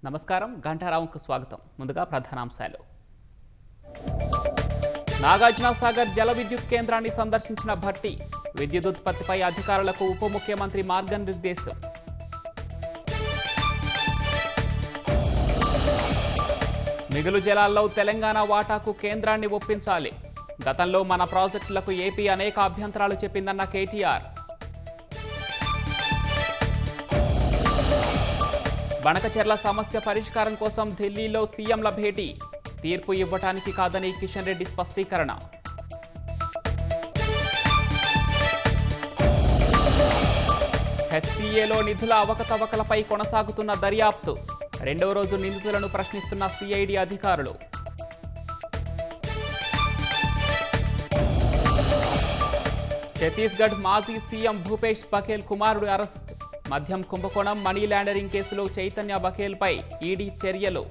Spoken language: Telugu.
నమస్కారం గంటారావుకు స్వాగతం. ముందుగా ప్రధానాంశాలు. నాగార్జున సాగర్ జల విద్యుత్ కేంద్రాన్ని సందర్శించిన భట్టి. విద్యుత్ ఉత్పత్తిపై అధికారులకు ఉప ముఖ్యమంత్రి మార్గనిర్దేశం. మిగులు జలాల్లో తెలంగాణ వాటాకు కేంద్రాన్ని ఒప్పించాలి. గతంలో మన ప్రాజెక్టులకు ఏపీ అనేక అభ్యంతరాలు చెప్పిందన్న కేటీఆర్. బనకచెర్ల సమస్య పరిష్కారం కోసం ఢిల్లీలో సీఎంల భేటీ. తీర్పు ఇవ్వటానికి కాదని కిషన్ రెడ్డి స్పష్టీకరణ. హెచ్సీఏలో నిధుల అవకతవకలపై కొనసాగుతున్న దర్యాప్తు. రెండవ రోజు నిందితులను ప్రశ్నిస్తున్న సిఐడి అధికారులు. ఛత్తీస్గఢ్ మాజీ సీఎం భూపేష్ బఘేల్ కుమారుడు అరెస్ట్. మద్యం కుంభకోణం, మనీ లాండరింగ్ కేసులో చైతన్య బఘేల్పై ఈడీ చర్యలు.